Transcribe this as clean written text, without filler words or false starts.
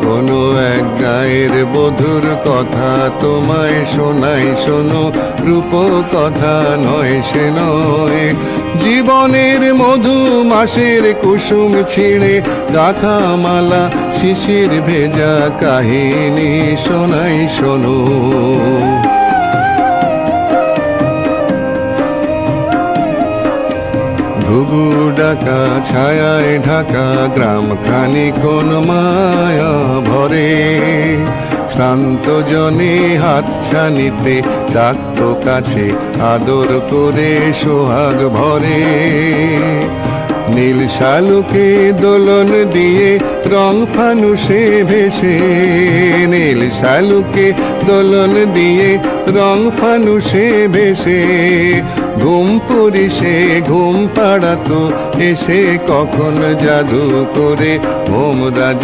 কোনো এক গায়ের বধুর কথা তোমায় শোনাই শোনো, রূপ কথা নয় সে নয়। জীবনের মধু মাসের কুসুম ছিঁড়ে গাথা মালা শিশির ভেজা কাহিনী শোনাই শোনো। ঘুঘু ডাকা ছায়ায় ঢাকা গ্রামখানি কোন মায়া ভরে, শ্রান্ত জনে হাত ছানিতে ডাকতো কাছে আদর করে সোহাগ ভরে। নীল শালুকে দোলন দিয়ে রং ফানুষে ভেসে, নীল শালুকে দোলন দিয়ে রং ফানুষে ভেসে, ঘুম পুরিশে ঘুম পাড়াতো এসে কখন জাদু করে ঘুম রাজে।